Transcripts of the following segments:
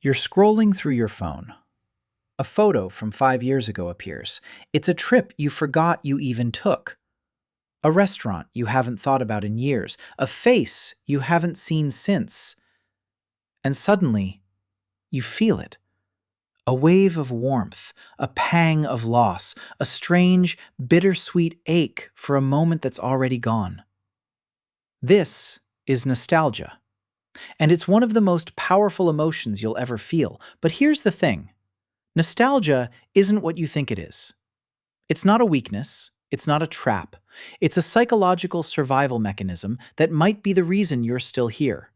You're scrolling through your phone. A photo from 5 years ago appears. It's a trip you forgot you even took. A restaurant you haven't thought about in years. A face you haven't seen since. And suddenly, you feel it. A wave of warmth, a pang of loss, a strange, bittersweet ache for a moment that's already gone. This is nostalgia. And it's one of the most powerful emotions you'll ever feel. But here's the thing. Nostalgia isn't what you think it is. It's not a weakness. It's not a trap. It's a psychological survival mechanism that might be the reason you're still here.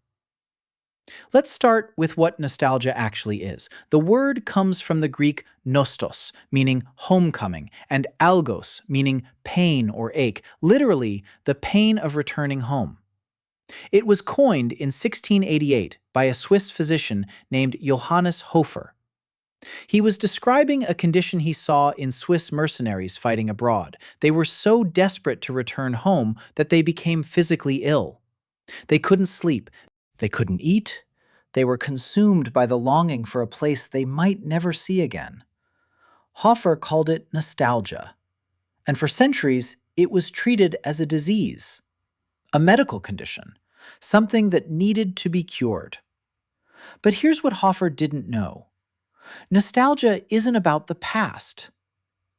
Let's start with what nostalgia actually is. The word comes from the Greek nostos, meaning homecoming, and algos, meaning pain or ache, literally the pain of returning home. It was coined in 1688 by a Swiss physician named Johannes Hofer. He was describing a condition he saw in Swiss mercenaries fighting abroad. They were so desperate to return home that they became physically ill. They couldn't sleep. They couldn't eat. They were consumed by the longing for a place they might never see again. Hofer called it nostalgia. And for centuries, it was treated as a disease, a medical condition, something that needed to be cured. But here's what Hofer didn't know. Nostalgia isn't about the past.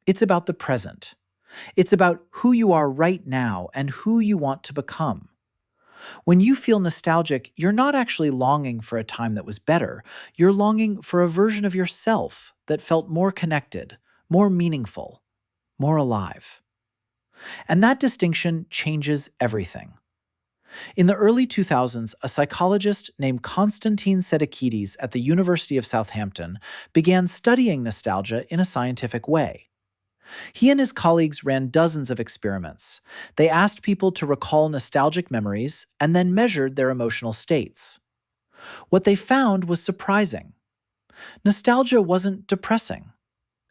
It's about the present. It's about who you are right now and who you want to become. When you feel nostalgic, you're not actually longing for a time that was better. You're longing for a version of yourself that felt more connected, more meaningful, more alive. And that distinction changes everything. In the early 2000s, a psychologist named Konstantin Sedekidis at the University of Southampton began studying nostalgia in a scientific way. He and his colleagues ran dozens of experiments. They asked people to recall nostalgic memories and then measured their emotional states. What they found was surprising. Nostalgia wasn't depressing.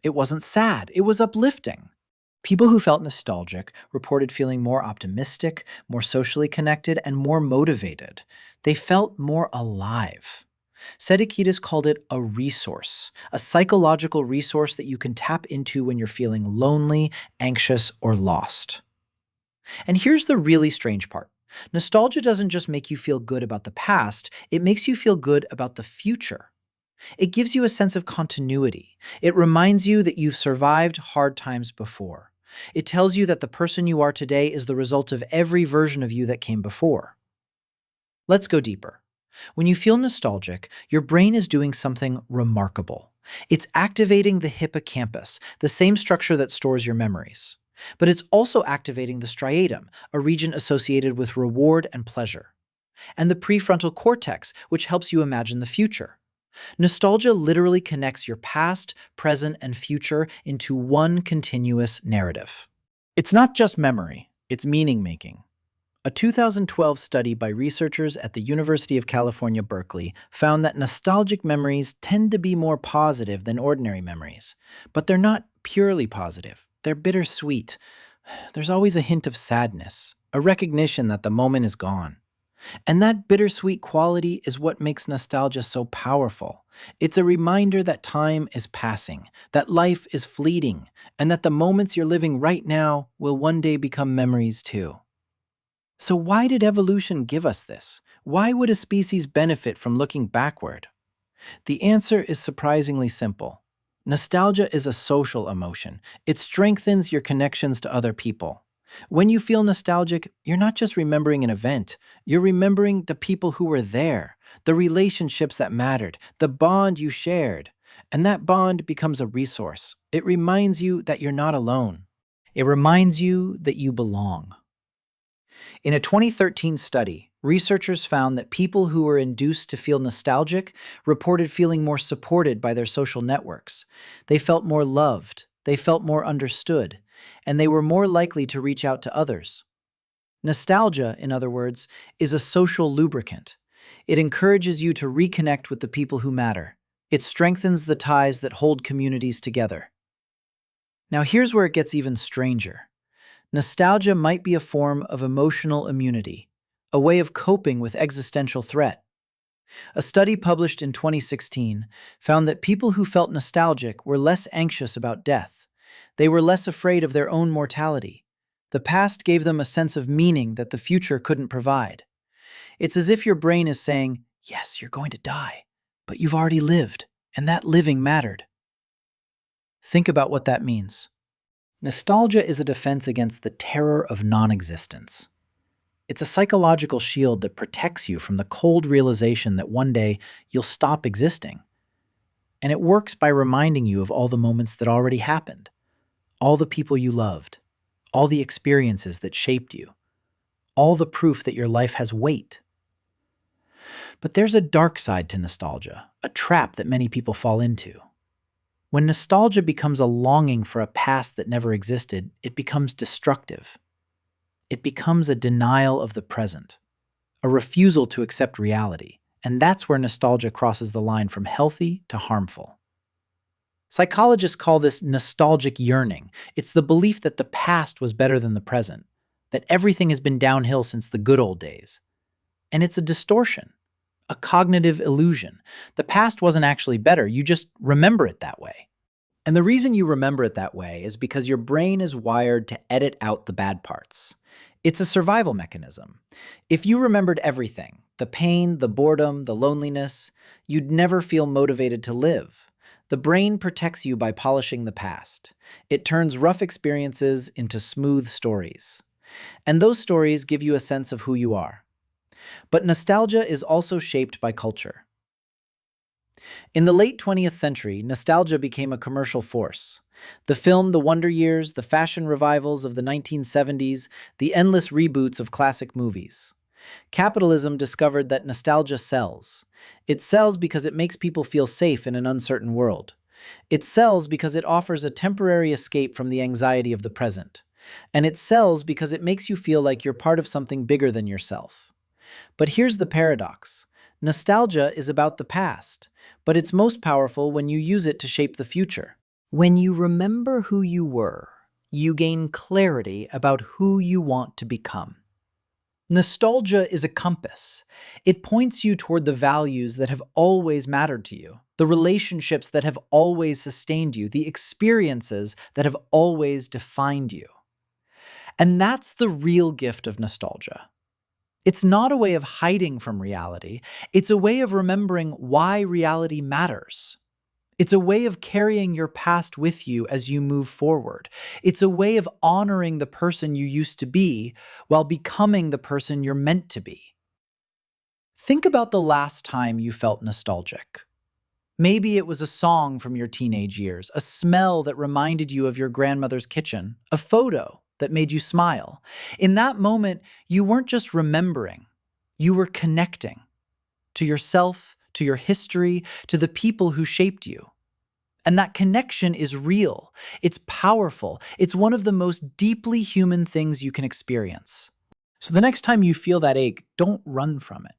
It wasn't sad. It was uplifting. People who felt nostalgic reported feeling more optimistic, more socially connected, and more motivated. They felt more alive. Sedekidis called it a resource, a psychological resource that you can tap into when you're feeling lonely, anxious, or lost. And here's the really strange part. Nostalgia doesn't just make you feel good about the past, it makes you feel good about the future. It gives you a sense of continuity. It reminds you that you've survived hard times before. It tells you that the person you are today is the result of every version of you that came before. Let's go deeper. When you feel nostalgic, your brain is doing something remarkable. It's activating the hippocampus, the same structure that stores your memories. But it's also activating the striatum, a region associated with reward and pleasure, and the prefrontal cortex, which helps you imagine the future. Nostalgia literally connects your past, present, and future into one continuous narrative. It's not just memory, it's meaning-making. A 2012 study by researchers at the University of California, Berkeley found that nostalgic memories tend to be more positive than ordinary memories. But they're not purely positive. They're bittersweet. There's always a hint of sadness, a recognition that the moment is gone. And that bittersweet quality is what makes nostalgia so powerful. It's a reminder that time is passing, that life is fleeting, and that the moments you're living right now will one day become memories too. So why did evolution give us this? Why would a species benefit from looking backward? The answer is surprisingly simple. Nostalgia is a social emotion. It strengthens your connections to other people. When you feel nostalgic, you're not just remembering an event, you're remembering the people who were there, the relationships that mattered, the bond you shared. And that bond becomes a resource. It reminds you that you're not alone. It reminds you that you belong. In a 2013 study, researchers found that people who were induced to feel nostalgic reported feeling more supported by their social networks. They felt more loved, they felt more understood, and they were more likely to reach out to others. Nostalgia, in other words, is a social lubricant. It encourages you to reconnect with the people who matter. It strengthens the ties that hold communities together. Now here's where it gets even stranger. Nostalgia might be a form of emotional immunity, a way of coping with existential threat. A study published in 2016 found that people who felt nostalgic were less anxious about death. They were less afraid of their own mortality. The past gave them a sense of meaning that the future couldn't provide. It's as if your brain is saying, yes, you're going to die, but you've already lived, and that living mattered. Think about what that means. Nostalgia is a defense against the terror of non-existence. It's a psychological shield that protects you from the cold realization that one day you'll stop existing. And it works by reminding you of all the moments that already happened, all the people you loved, all the experiences that shaped you, all the proof that your life has weight. But there's a dark side to nostalgia, a trap that many people fall into. When nostalgia becomes a longing for a past that never existed, it becomes destructive. It becomes a denial of the present, a refusal to accept reality, and that's where nostalgia crosses the line from healthy to harmful. Psychologists call this nostalgic yearning. It's the belief that the past was better than the present, that everything has been downhill since the good old days. And it's a distortion, a cognitive illusion. The past wasn't actually better, you just remember it that way. And the reason you remember it that way is because your brain is wired to edit out the bad parts. It's a survival mechanism. If you remembered everything, the pain, the boredom, the loneliness, you'd never feel motivated to live. The brain protects you by polishing the past. It turns rough experiences into smooth stories. And those stories give you a sense of who you are. But nostalgia is also shaped by culture. In the late 20th century, nostalgia became a commercial force. The film The Wonder Years, the fashion revivals of the 1970s, the endless reboots of classic movies. Capitalism discovered that nostalgia sells. It sells because it makes people feel safe in an uncertain world. It sells because it offers a temporary escape from the anxiety of the present. And it sells because it makes you feel like you're part of something bigger than yourself. But here's the paradox. Nostalgia is about the past, but it's most powerful when you use it to shape the future. When you remember who you were, you gain clarity about who you want to become. Nostalgia is a compass. It points you toward the values that have always mattered to you, the relationships that have always sustained you, the experiences that have always defined you. And that's the real gift of nostalgia. It's not a way of hiding from reality. It's a way of remembering why reality matters. It's a way of carrying your past with you as you move forward. It's a way of honoring the person you used to be while becoming the person you're meant to be. Think about the last time you felt nostalgic. Maybe it was a song from your teenage years, a smell that reminded you of your grandmother's kitchen, a photo that made you smile. In that moment, you weren't just remembering, you were connecting to yourself, to your history, to the people who shaped you. And that connection is real. It's powerful. It's one of the most deeply human things you can experience. So the next time you feel that ache, don't run from it.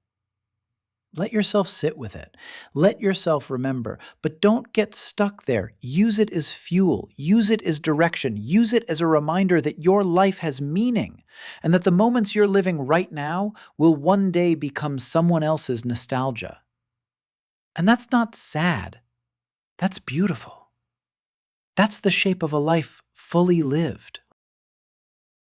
Let yourself sit with it. Let yourself remember, but don't get stuck there. Use it as fuel. Use it as direction. Use it as a reminder that your life has meaning and that the moments you're living right now will one day become someone else's nostalgia. And that's not sad. That's beautiful. That's the shape of a life fully lived.